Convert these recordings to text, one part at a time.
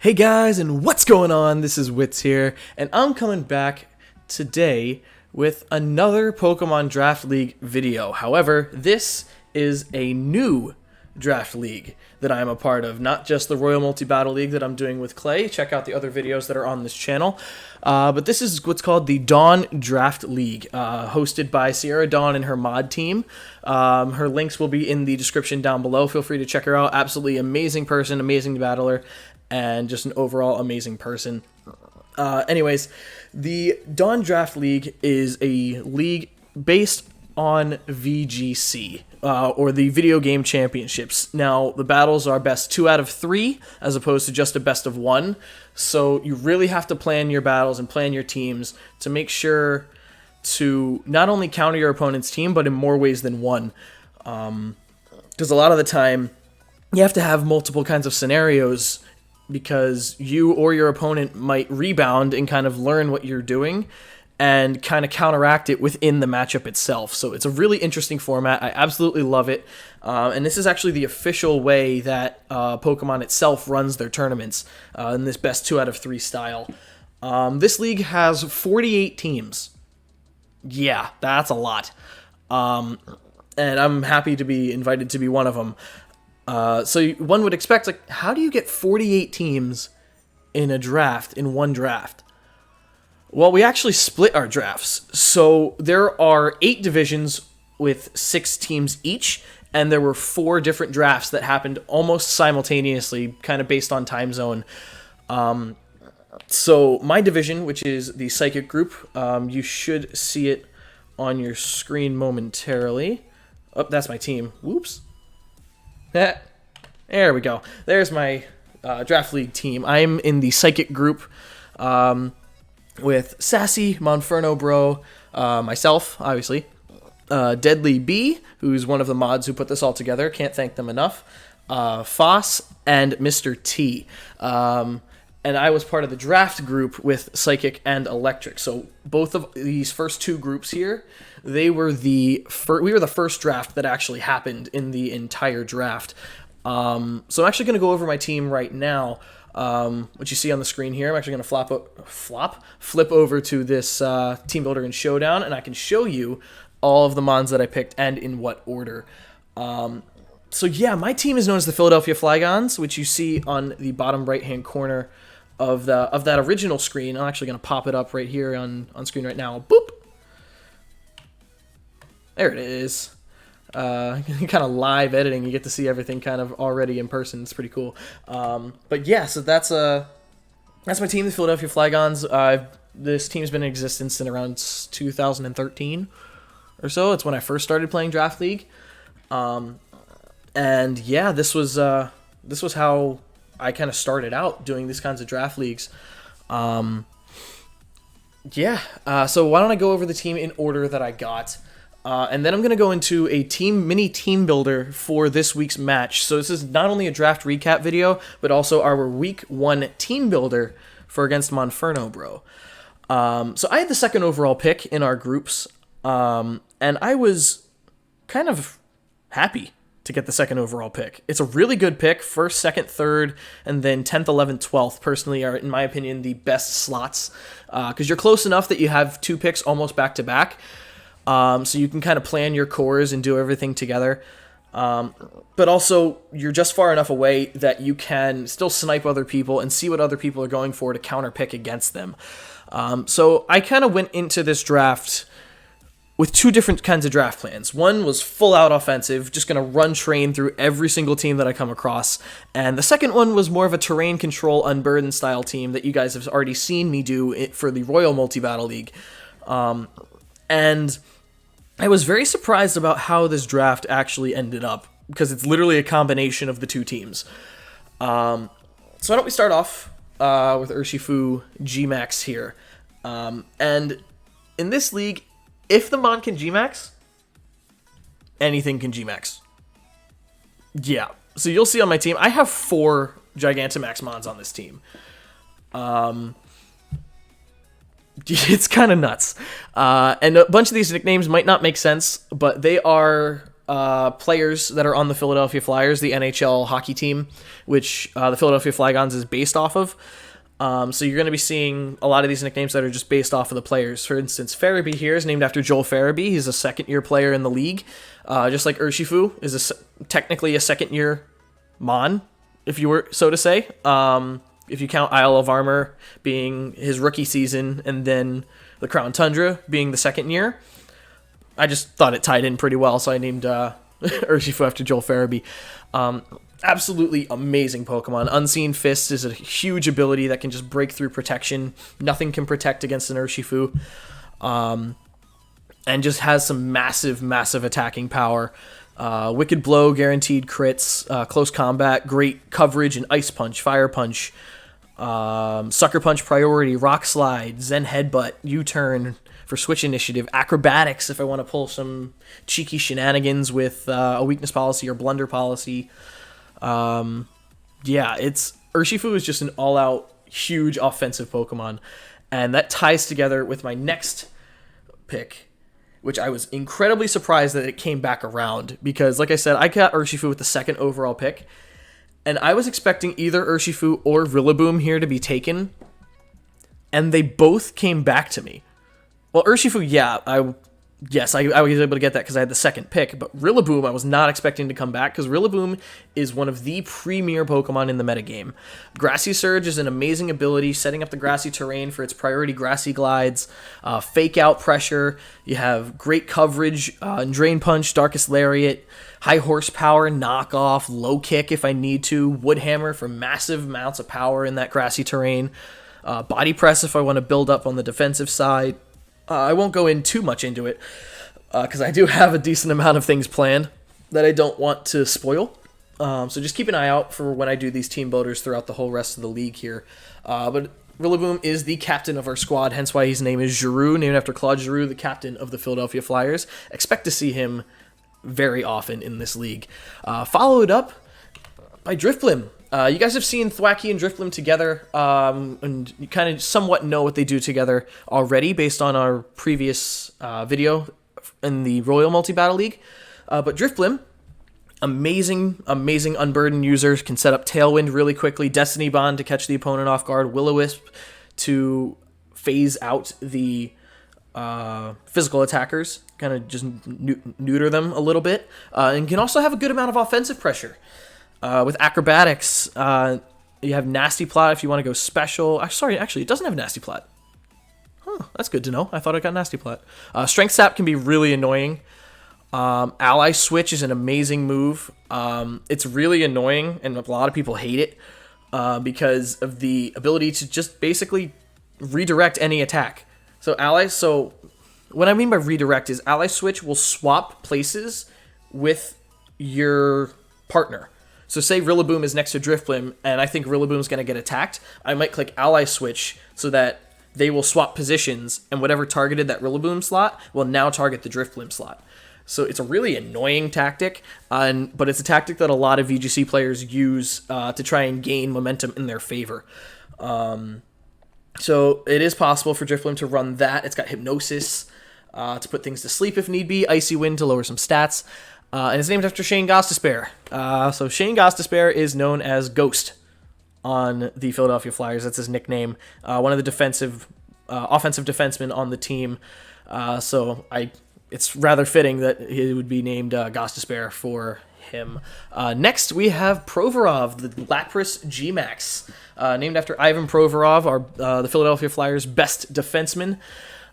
Hey guys, and what's going on? This is Wits here, and I'm coming back today with another Pokemon Draft League video. However, this is a new Draft League that I'm a part of, not just the Royal Multi-Battle League that I'm doing with Clay. Check out the other videos that are on this channel. But this is what's called the Dawn Draft League, hosted by SierraDawn and her mod team. Her links will be in the description down below. Feel free to check her out. Absolutely amazing person, amazing battler, and just an overall amazing person. Anyways, the Dawn Draft League is a league based on VGC, or the Video Game Championships. Now, the battles are best 2 out of 3, as opposed to just a best of 1. So you really have to plan your battles and plan your teams to make sure to not only counter your opponent's team, but in more ways than one. Because a lot of the time, you have to have multiple kinds of scenarios, because you or your opponent might rebound and kind of learn what you're doing and kind of counteract it within the matchup itself. So it's a really interesting format. I absolutely love it. And this is actually the official way that Pokemon itself runs their tournaments in this best 2 out of 3 style. This league has 48 teams. Yeah, that's a lot. And I'm happy to be invited to be one of them. So one would expect, like, how do you get 48 teams in a draft, in one draft? Well, we actually split our drafts. So there are 8 divisions with 6 teams each, and there were 4 different drafts that happened almost simultaneously, kind of based on time zone. So my division, which is the Psychic group, you should see it on your screen momentarily. Oh, that's my team. Whoops. There we go. There's my Draft League team. I'm in the Psychic group with Sassy, Monferno Bro, myself, obviously, Deadly B, who's one of the mods who put this all together. Can't thank them enough. Foss, and Mr. T. And I was part of the draft group with Psychic and Electric. So both of these first 2 groups here, we were the first draft that actually happened in the entire draft. So I'm actually going to go over my team right now, what you see on the screen here. I'm actually going to flip over to this Teambuilder and Showdown, and I can show you all of the mons that I picked and in what order. So yeah, my team is known as the Philadelphia Flygons, which you see on the bottom right-hand corner of that original screen. I'm actually going to pop it up right here on screen right now. Boop! There it is. Kind of live editing, you get to see everything kind of already in person. It's pretty cool. But yeah, so that's my team, the Philadelphia Flygons. This team's been in existence since around 2013 or so. It's when I first started playing Draft League. And yeah, this was how I kind of started out doing these kinds of draft leagues. So why don't I go over the team in order that I got, and then I'm going to go into a mini team builder for this week's match. So this is not only a draft recap video, but also our week 1 team builder for against Monferno Bro. So I had the 2nd overall pick in our groups, and I was kind of happy to get the 2nd overall pick. It's a really good pick. 1st, 2nd, 3rd, and then 10th, 11th, 12th, personally, are, in my opinion, the best slots, because you're close enough that you have 2 picks almost back-to-back, so you can kind of plan your cores and do everything together, but also you're just far enough away that you can still snipe other people and see what other people are going for to counter-pick against them. So I kind of went into this draft with 2 different kinds of draft plans. One was full-out offensive, just going to run train through every single team that I come across. And the second one was more of a terrain control, unburdened style team that you guys have already seen me do for the Royal Multi-Battle League. And I was very surprised about how this draft actually ended up, because it's literally a combination of the 2 teams. So why don't we start off with Urshifu G-Max here. And in this league, if the mon can G-Max, anything can G-Max. Yeah. So you'll see on my team, I have 4 Gigantamax mons on this team. It's kind of nuts. And a bunch of these nicknames might not make sense, but they are players that are on the Philadelphia Flyers, the NHL hockey team, which the Philadelphia Flygons is based off of. So you're going to be seeing a lot of these nicknames that are just based off of the players. For instance, Farabee here is named after Joel Farabee. He's a second-year player in the league. Just like Urshifu is technically a second-year Mon, if you were so to say. If you count Isle of Armor being his rookie season and then the Crown Tundra being the second year. I just thought it tied in pretty well, so I named Urshifu after Joel Farabee. Absolutely amazing Pokemon. Unseen Fist is a huge ability that can just break through protection. Nothing can protect against an Urshifu. And just has some massive, massive attacking power. Wicked Blow, guaranteed crits, close combat, great coverage, and Ice Punch, Fire Punch, Sucker Punch priority, Rock Slide, Zen Headbutt, U-Turn for Switch Initiative, Acrobatics if I want to pull some cheeky shenanigans with a weakness policy or blunder policy. Yeah, Urshifu is just an all-out huge offensive Pokemon, and that ties together with my next pick, which I was incredibly surprised that it came back around, because like I said, I got Urshifu with the second overall pick, and I was expecting either Urshifu or Rillaboom here to be taken, and they both came back to me. Well, Urshifu, yeah, I was able to get that because I had the second pick, but Rillaboom I was not expecting to come back, because Rillaboom is one of the premier Pokemon in the metagame. Grassy Surge is an amazing ability, setting up the grassy terrain for its priority grassy glides, fake out pressure, you have great coverage, Drain Punch, Darkest Lariat, high horsepower, knockoff, low kick if I need to, Wood Hammer for massive amounts of power in that grassy terrain, Body Press if I want to build up on the defensive side. I won't go in too much into it, because I do have a decent amount of things planned that I don't want to spoil. So just keep an eye out for when I do these team builders throughout the whole rest of the league here. But Rillaboom is the captain of our squad, hence why his name is Giroux, named after Claude Giroux, the captain of the Philadelphia Flyers. Expect to see him very often in this league. Followed up by Drifblim. You guys have seen Thwackey and Drifblim together, and you kind of somewhat know what they do together already based on our previous video in the Royal Multi-Battle League. But Drifblim, amazing Unburden users, can set up Tailwind really quickly, Destiny Bond to catch the opponent off guard, Will-O-Wisp to phase out the physical attackers, kind of just neuter them a little bit, and can also have a good amount of offensive pressure. With Acrobatics, you have Nasty Plot if you want to go special. Sorry, actually, it doesn't have Nasty Plot. Huh, that's good to know. I thought it got Nasty Plot. Strength Sap can be really annoying. Ally Switch is an amazing move. It's really annoying, and a lot of people hate it because of the ability to just basically redirect any attack. So what I mean by redirect is Ally Switch will swap places with your partner. So say Rillaboom is next to Drifblim, and I think Rillaboom's going to get attacked. I might click Ally Switch so that they will swap positions, and whatever targeted that Rillaboom slot will now target the Drifblim slot. So it's a really annoying tactic, but it's a tactic that a lot of VGC players use to try and gain momentum in their favor. So it is possible for Drifblim to run that. It's got Hypnosis to put things to sleep if need be, Icy Wind to lower some stats. And it's named after Shane Gostisbehere. So Shane Gostisbehere is known as Ghost on the Philadelphia Flyers. That's his nickname. One of the offensive defensemen on the team. So it's rather fitting that he would be named Gostisbehere for him. Next, we have Provorov, the Lapras G-Max, named after Ivan Provorov, the Philadelphia Flyers' best defenseman.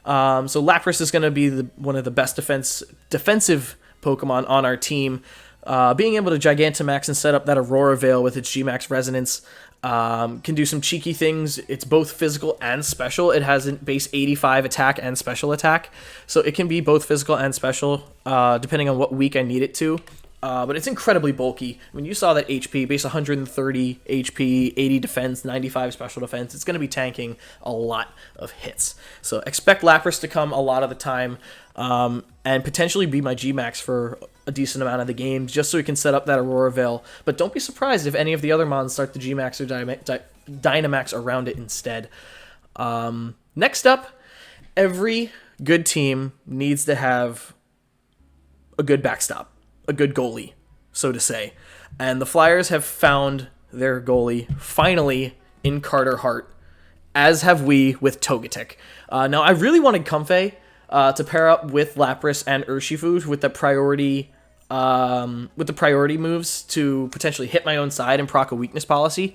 So Lapras is going to be one of the best defensive Pokemon on our team. Being able to Gigantamax and set up that Aurora Veil with its G-Max Resonance can do some cheeky things. It's both physical and special. It has a base 85 attack and special attack, so it can be both physical and special depending on what week I need it to. But it's incredibly bulky. I mean, you saw that HP, base 130 HP, 80 defense, 95 special defense. It's going to be tanking a lot of hits. So expect Lapras to come a lot of the time and potentially be my G-Max for a decent amount of the game, just so we can set up that Aurora Veil. But don't be surprised if any of the other mons start the G-Max or Dynamax around it instead. Next up, every good team needs to have a good backstop. a good goalie, so to say. And the Flyers have found their goalie finally in Carter Hart, as have we with Togetic. Now, I really wanted Comfey to pair up with Lapras and Urshifu with the priority moves to potentially hit my own side and proc a weakness policy.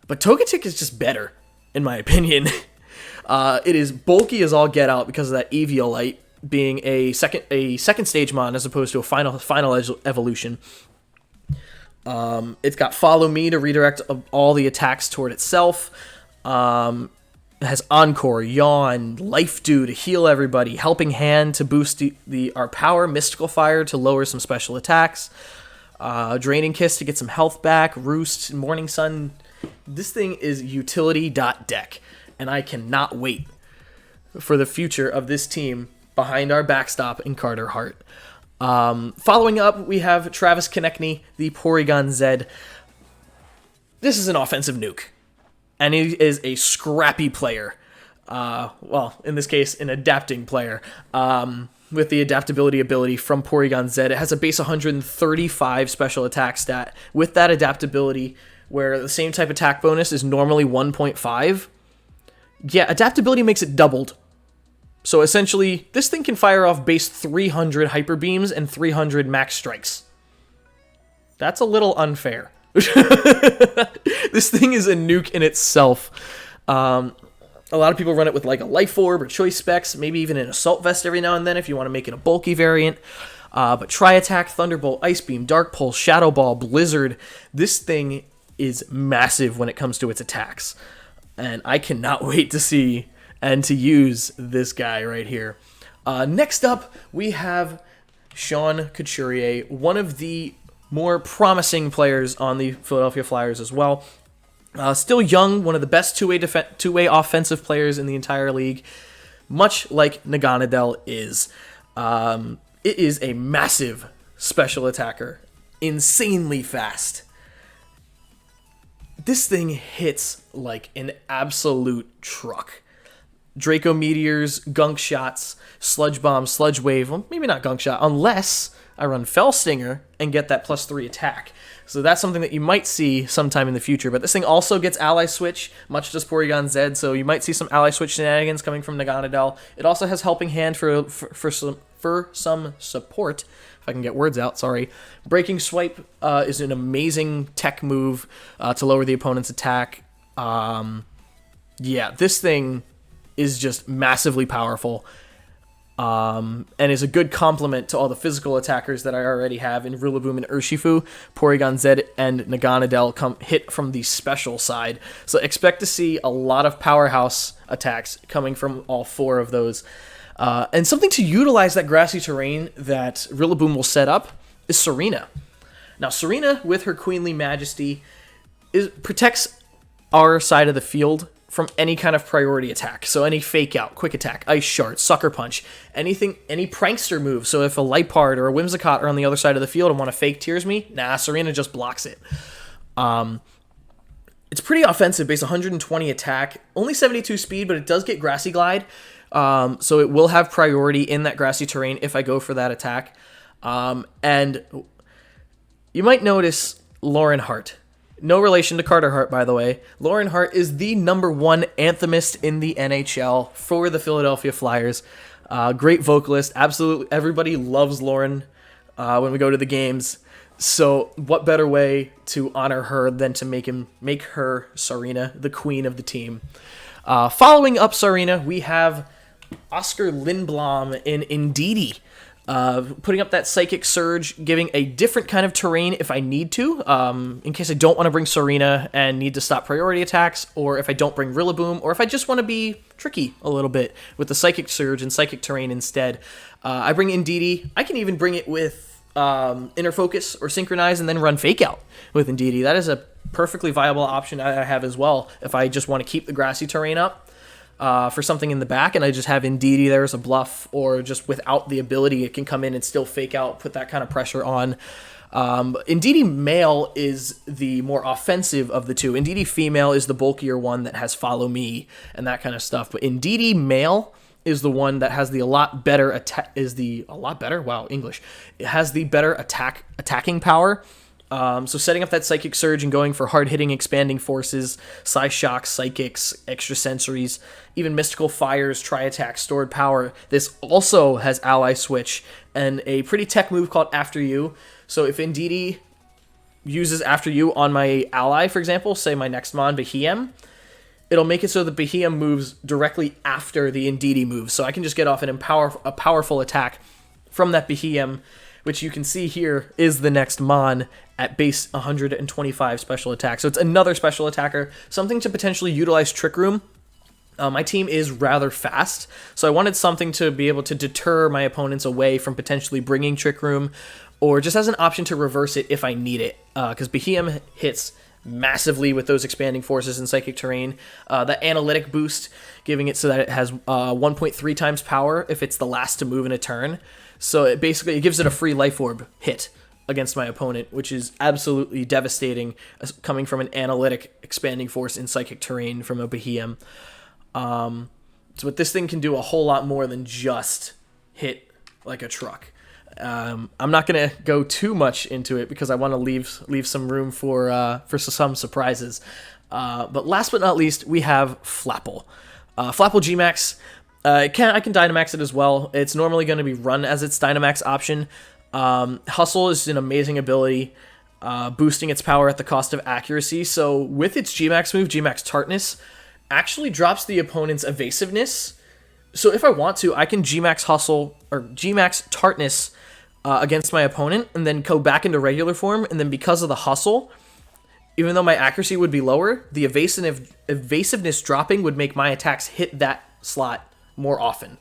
But Togetic is just better, in my opinion. It is bulky as all get out because of that Eviolite being a second stage mon as opposed to a final evolution. It's got Follow Me to redirect all the attacks toward itself. It has Encore, Yawn, Life Dew to heal everybody, Helping Hand to boost our power, Mystical Fire to lower some special attacks, Draining Kiss to get some health back, Roost, Morning Sun. This thing is utility.deck, and I cannot wait for the future of this team behind our backstop in Carter Hart. Following up, we have Travis Konechny, the Porygon Z. This is an offensive nuke, and he is a scrappy player. Well, in this case, an adapting player. With the adaptability ability from Porygon Z, it has a base 135 special attack stat. With that adaptability, where the same type attack bonus is normally 1.5, yeah, adaptability makes it doubled. So essentially, this thing can fire off base 300 Hyper Beams and 300 Max Strikes. That's a little unfair. This thing is a nuke in itself. A lot of people run it with like a Life Orb or Choice Specs, maybe even an Assault Vest every now and then if you want to make it a bulky variant. But Tri-Attack, Thunderbolt, Ice Beam, Dark Pulse, Shadow Ball, Blizzard. This thing is massive when it comes to its attacks. And I cannot wait to see and to use this guy right here. Next up, we have Sean Couturier, one of the more promising players on the Philadelphia Flyers as well. Still young, one of the best two-way offensive players in the entire league, much like Naganadel is. It is a massive special attacker, insanely fast. This thing hits like an absolute truck. Draco Meteors, Gunk Shots, Sludge Bomb, Sludge Wave, well, maybe not Gunk Shot, unless I run Fell Stinger and get that +3 attack. So that's something that you might see sometime in the future. But this thing also gets Ally Switch, much as Porygon Z, so you might see some Ally Switch shenanigans coming from Naganadel. It also has Helping Hand for some support, if I can get words out, sorry. Breaking Swipe is an amazing tech move to lower the opponent's attack. Yeah, this thing is just massively powerful, and is a good complement to all the physical attackers that I already have in Rillaboom and Urshifu. Porygon Z and Naganadel hit from the special side, so expect to see a lot of powerhouse attacks coming from all four of those. And something to utilize that grassy terrain that Rillaboom will set up is Serena. Now, Serena, with her Queenly Majesty, protects our side of the field from any kind of priority attack. So any Fake Out, Quick Attack, Ice Shard, Sucker Punch, any prankster move. So if a Lipard or a Whimsicott are on the other side of the field and want to fake Tears me, nah, Serena just blocks it. It's pretty offensive, base 120 attack, only 72 speed, but it does get Grassy Glide. So it will have priority in that grassy terrain if I go for that attack. And you might notice Lauren Hart. No relation to Carter Hart, by the way. Lauren Hart is the #1 anthemist in the NHL for the Philadelphia Flyers. Great vocalist. Absolutely, everybody loves Lauren when we go to the games. So what better way to honor her than to make her Serena, the queen of the team. Following up Serena, we have Oscar Lindblom in Indeedee. Putting up that Psychic Surge, giving a different kind of terrain if I need to, in case I don't want to bring Serena and need to stop priority attacks, or if I don't bring Rillaboom, or if I just want to be tricky a little bit with the Psychic Surge and Psychic Terrain instead. I bring Indeedee. I can even bring it with Inner Focus or Synchronize and then run Fake Out with Indeedee. That is a perfectly viable option I have as well if I just want to keep the grassy terrain up. For something in the back, and I just have Indeedee there as a bluff, or just without the ability, it can come in and still Fake Out, put that kind of pressure on. Indeedee Male is the more offensive of the two. Indeedee Female is the bulkier one that has Follow Me and that kind of stuff, but Indeedee Male is the one that has the a lot better attack. Wow, English. It has the better attacking power. So setting up that Psychic Surge and going for hard-hitting expanding forces, Psy Shocks, Psychics, extrasensories, even Mystical Fires, Tri-Attack, Stored Power. This also has Ally Switch and a pretty tech move called After You. So if Indeedee uses After You on my ally, for example, say my next Mon, Behem, it'll make it so the Behem moves directly after the Indeedee move. So I can just get off a powerful attack from that Behem, which you can see here is the next Mon at base 125 special attack. So it's another special attacker, something to potentially utilize Trick Room. My team is rather fast, so I wanted something to be able to deter my opponents away from potentially bringing Trick Room, or just as an option to reverse it if I need it, because Behem hits massively with those expanding forces in Psychic Terrain. That analytic boost, giving it so that it has 1.3 times power if it's the last to move in a turn. So it gives it a free Life Orb hit against my opponent, which is absolutely devastating, coming from an analytic expanding force in Psychic Terrain from a Behem. But this thing can do a whole lot more than just hit like a truck. I'm not going to go too much into it because I want to leave some room for some surprises. But last but not least, we have Flapple. Flapple Gmax. I can Dynamax it as well. It's normally going to be run as its Dynamax option. Hustle is an amazing ability, boosting its power at the cost of accuracy. So with its Gmax move, Gmax Tartness actually drops the opponent's evasiveness. So if I want to, I can Gmax Hustle or Gmax Tartness against my opponent and then go back into regular form. And then because of the Hustle, even though my accuracy would be lower, the evasiveness dropping would make my attacks hit that slot more often.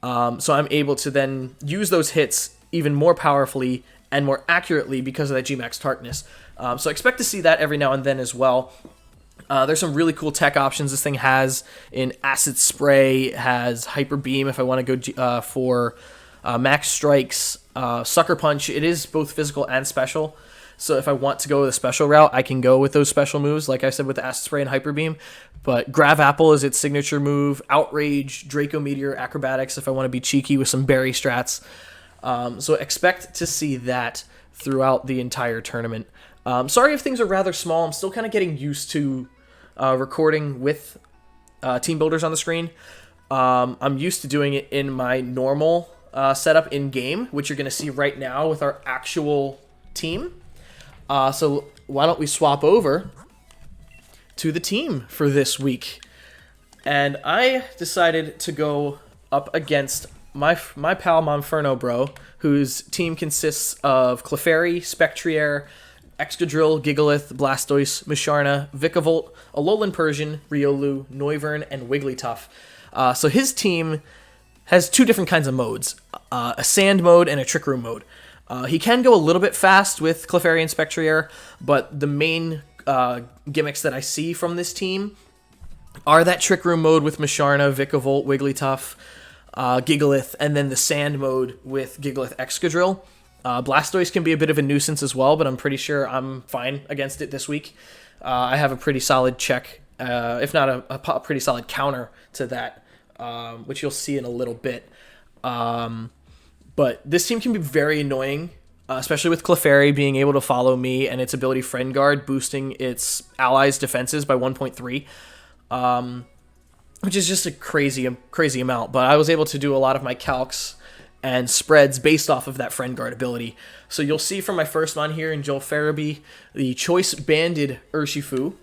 So I'm able to then use those hits even more powerfully and more accurately because of that Gmax Tartness. So I expect to see that every now and then as well. There's some really cool tech options this thing has in Acid Spray, it has Hyper Beam if I want to go for Max Strikes, Sucker Punch. It is both physical and special. So if I want to go with a special route, I can go with those special moves, like I said, with the Acid Spray and Hyper Beam. But Grav Apple is its signature move, Outrage, Draco Meteor, Acrobatics if I want to be cheeky with some berry strats. So expect to see that throughout the entire tournament. Sorry if things are rather small. I'm still kind of getting used to recording with Teambuilders on the screen. I'm used to doing it in my normal setup in-game, which you're going to see right now with our actual team. So why don't we swap over to the team for this week? And I decided to go up against my pal Monferno Bro, whose team consists of Clefairy, Spectrier, Excadrill, Gigalith, Blastoise, Musharna, Vikavolt, Alolan Persian, Riolu, Noivern, and Wigglytuff. So his team has two different kinds of modes, a Sand mode and a Trick Room mode. He can go a little bit fast with Clefairy and Spectrier, but the main gimmicks that I see from this team are that Trick Room mode with Musharna, Vikavolt, Wigglytuff, Gigalith, and then the Sand mode with Gigalith, Excadrill. Blastoise can be a bit of a nuisance as well, but I'm pretty sure I'm fine against it this week. I have a pretty solid check, if not a pretty solid counter to that, which you'll see in a little bit. But this team can be very annoying, especially with Clefairy being able to follow me and its ability Friend Guard, boosting its allies' defenses by 1.3, which is just a crazy amount. But I was able to do a lot of my calcs and spreads based off of that Friend Guard ability. So you'll see from my first one here in Joel Farabee, the Choice Banded Urshifu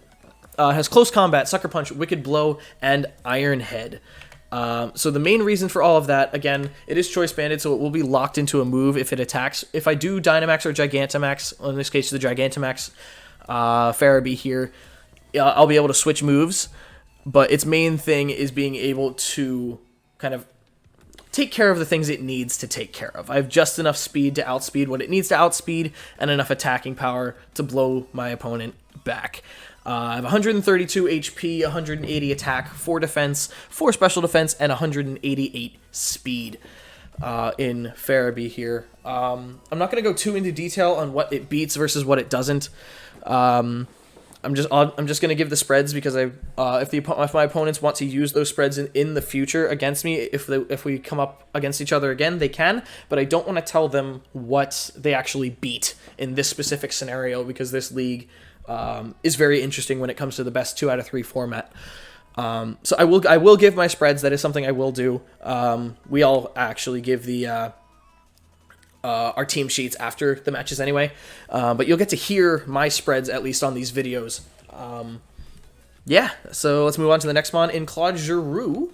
has Close Combat, Sucker Punch, Wicked Blow, and Iron Head. So the main reason for all of that, again, it is Choice Banded, so it will be locked into a move if it attacks. If I do Dynamax or Gigantamax, in this case the Gigantamax Farabee here, I'll be able to switch moves, but its main thing is being able to kind of take care of the things it needs to take care of. I have just enough speed to outspeed what it needs to outspeed, and enough attacking power to blow my opponent back. I have 132 HP, 180 attack, 4 defense, 4 special defense, and 188 speed in Farabee here. I'm not going to go too into detail on what it beats versus what it doesn't. I'm just gonna give the spreads because if my opponents want to use those spreads in the future against me, if we come up against each other again, they can. But I don't want to tell them what they actually beat in this specific scenario because this league is very interesting when it comes to the best 2 out of 3 format. So I will give my spreads. That is something I will do. We all actually give the our team sheets after the matches anyway, but you'll get to hear my spreads at least on these videos. Yeah, so let's move on to the next mon in Claude Giroux,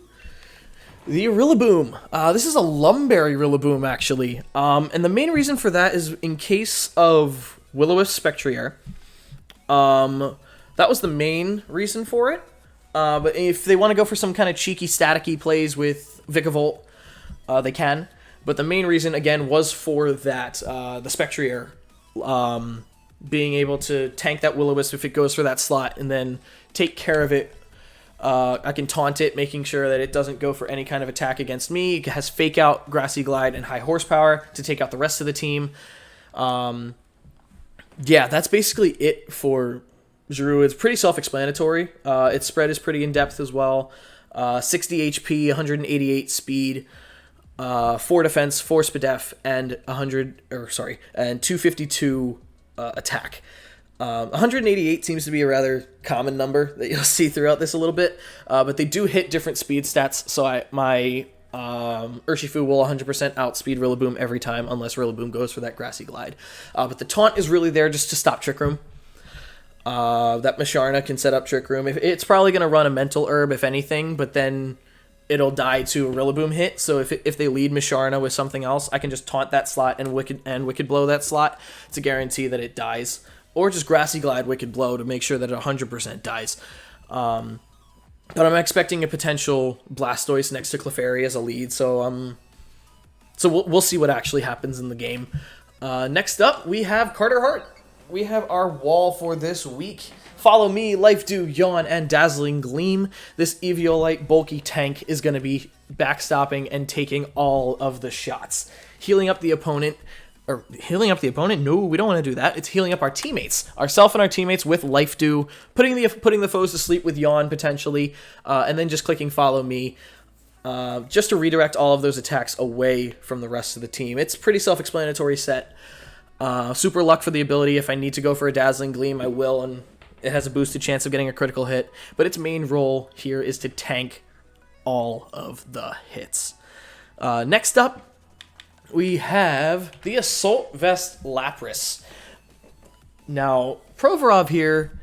the Rillaboom. This is a Lumberry Rillaboom actually, and the main reason for that is in case of Will-O-Wisp Spectrier. That was the main reason for it. But if they want to go for some kind of cheeky staticky plays with Vikavolt, they can. But the main reason, again, was for that, the Spectrier being able to tank that Will-O-Wisp if it goes for that slot and then take care of it. I can taunt it, making sure that it doesn't go for any kind of attack against me. It has Fake Out, Grassy Glide, and High Horsepower to take out the rest of the team. Yeah, that's basically it for Giroux. It's pretty self-explanatory. Its spread is pretty in-depth as well. 60 HP, 188 speed, 4 defense, 4 SPDEF, and 252 attack. 188 seems to be a rather common number that you'll see throughout this a little bit, but they do hit different speed stats, so my Urshifu will 100% outspeed Rillaboom every time, unless Rillaboom goes for that Grassy Glide. But the taunt is really there just to stop Trick Room. That Masharna can set up Trick Room. It's probably going to run a Mental Herb, if anything, but then it'll die to a Rillaboom hit. So if they lead Masharna with something else, I can just taunt that slot and Wicked Blow that slot to guarantee that it dies. Or just Grassy Glide Wicked Blow to make sure that it 100% dies. But I'm expecting a potential Blastoise next to Clefairy as a lead, so we'll see what actually happens in the game. Next up, we have Carter Hart. We have our wall for this week. Follow Me, Life Dew, Yawn, and Dazzling Gleam. This Eviolite bulky tank is going to be backstopping and taking all of the shots. Healing up the opponent. Or healing up the opponent? No, we don't want to do that. It's healing up our teammates. Ourselves and our teammates with Life Dew. Putting the foes to sleep with Yawn, potentially. And then just clicking Follow Me. Just to redirect all of those attacks away from the rest of the team. It's pretty self-explanatory set. Super Luck for the ability. If I need to go for a Dazzling Gleam, I will, and it has a boosted chance of getting a critical hit. But its main role here is to tank all of the hits. Next up, we have the Assault Vest Lapras. Now, Provorov here,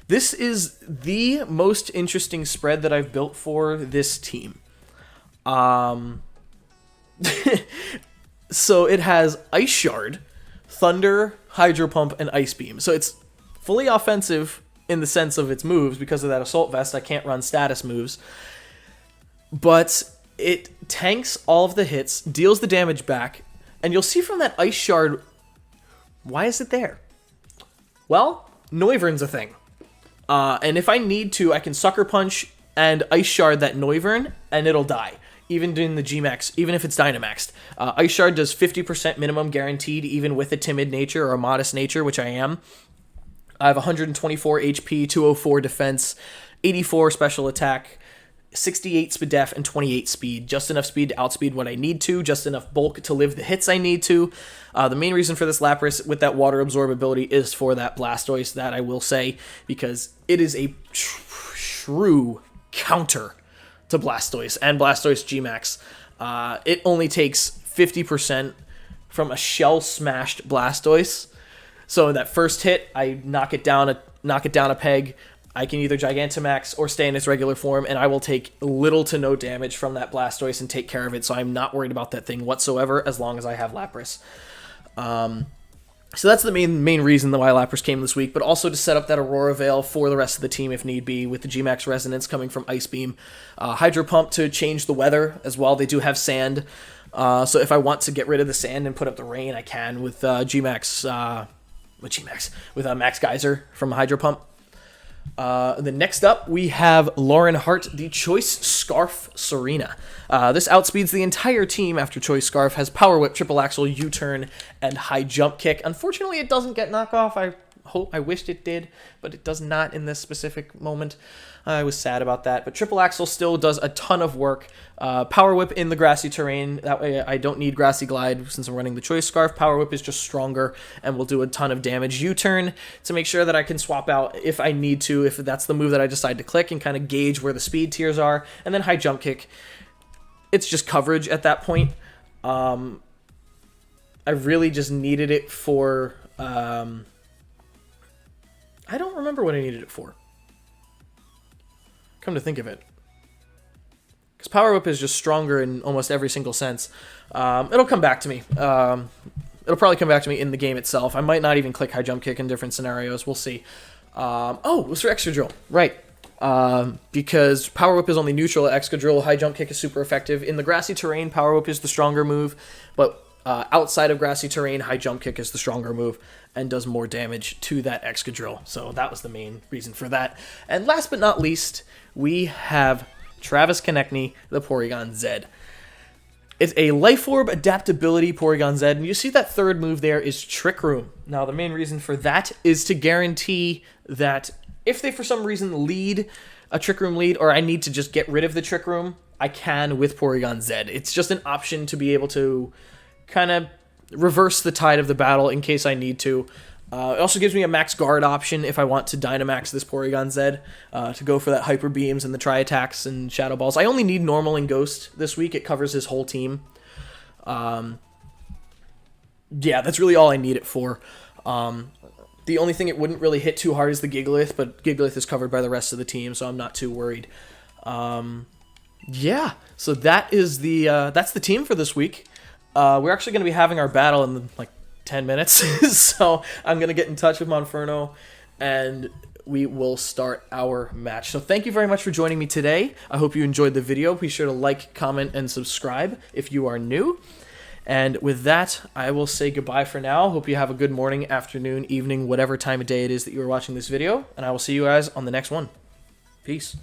this is the most interesting spread that I've built for this team. So it has Ice Shard, Thunder, Hydro Pump, and Ice Beam. So it's fully offensive in the sense of its moves. Because of that Assault Vest, I can't run status moves. But it tanks all of the hits, deals the damage back, and you'll see from that Ice Shard, why is it there? Well, Noivern's a thing. And if I need to, I can Sucker Punch and Ice Shard that Noivern, and it'll die. Even in the Gmax, even if it's Dynamaxed. Ice Shard does 50% minimum guaranteed, even with a timid nature or a modest nature, which I am. I have 124 HP, 204 defense, 84 special attack, 68 SPDEF, and 28 speed. Just enough speed to outspeed what I need to, just enough bulk to live the hits I need to. The main reason for this Lapras with that Water Absorb ability is for that Blastoise, that I will say, because it is a true counter to Blastoise and Blastoise Gmax. It only takes 50% from a shell-smashed Blastoise. So in that first hit, I knock it down a peg. I can either Gigantamax or stay in its regular form, and I will take little to no damage from that Blastoise and take care of it, so I'm not worried about that thing whatsoever as long as I have Lapras. So that's the main reason why Lapras came this week, but also to set up that Aurora Veil for the rest of the team if need be, with the Gmax Resonance coming from Ice Beam. Hydro Pump to change the weather as well. They do have sand, so if I want to get rid of the sand and put up the rain, I can with Max Geyser from Hydro Pump. Then next up, we have Lauren Hart, the Choice Scarf Serena. This outspeeds the entire team after Choice Scarf, has Power Whip, Triple Axle, U-Turn, and High Jump Kick. Unfortunately, it doesn't get knockoff. I wished it did, but it does not in this specific moment. I was sad about that. But triple axle still does a ton of work. Power whip in the grassy terrain. That way I don't need grassy glide since I'm running the choice scarf. Power whip is just stronger and will do a ton of damage. U-turn to make sure that I can swap out if I need to, if that's the move that I decide to click, and kind of gauge where the speed tiers are. And then high jump kick. It's just coverage at that point. I really just needed it for... I don't remember what I needed it for. Come to think of it. Because Power Whip is just stronger in almost every single sense. It'll come back to me. It'll probably come back to me in the game itself. I might not even click high jump kick in different scenarios. We'll see. Oh, it was for Excadrill. Right. Because Power Whip is only neutral at Excadrill. High jump kick is super effective. In the grassy terrain, Power Whip is the stronger move. But outside of grassy terrain, high jump kick is the stronger move and does more damage to that Excadrill. So that was the main reason for that. And last but not least, we have Travis Konechny, the Porygon Z. It's a Life Orb Adaptability Porygon Z, and you see that third move there is Trick Room. Now, the main reason for that is to guarantee that if they for some reason lead a Trick Room lead, or I need to just get rid of the Trick Room, I can with Porygon Z. It's just an option to be able to kind of reverse the tide of the battle in case I need to. It also gives me a max guard option if I want to Dynamax this Porygon Z to go for that Hyper Beams and the Tri-Attacks and Shadow Balls. I only need Normal and Ghost this week. It covers his whole team. Yeah, that's really all I need it for. The only thing it wouldn't really hit too hard is the Gigalith, but Gigalith is covered by the rest of the team, so I'm not too worried. Yeah, so that is that's the team for this week. We're actually going to be having our battle in like 10 minutes, so I'm going to get in touch with Monferno, and we will start our match. So thank you very much for joining me today. I hope you enjoyed the video. Be sure to like, comment, and subscribe if you are new. And with that, I will say goodbye for now. Hope you have a good morning, afternoon, evening, whatever time of day it is that you are watching this video, and I will see you guys on the next one. Peace.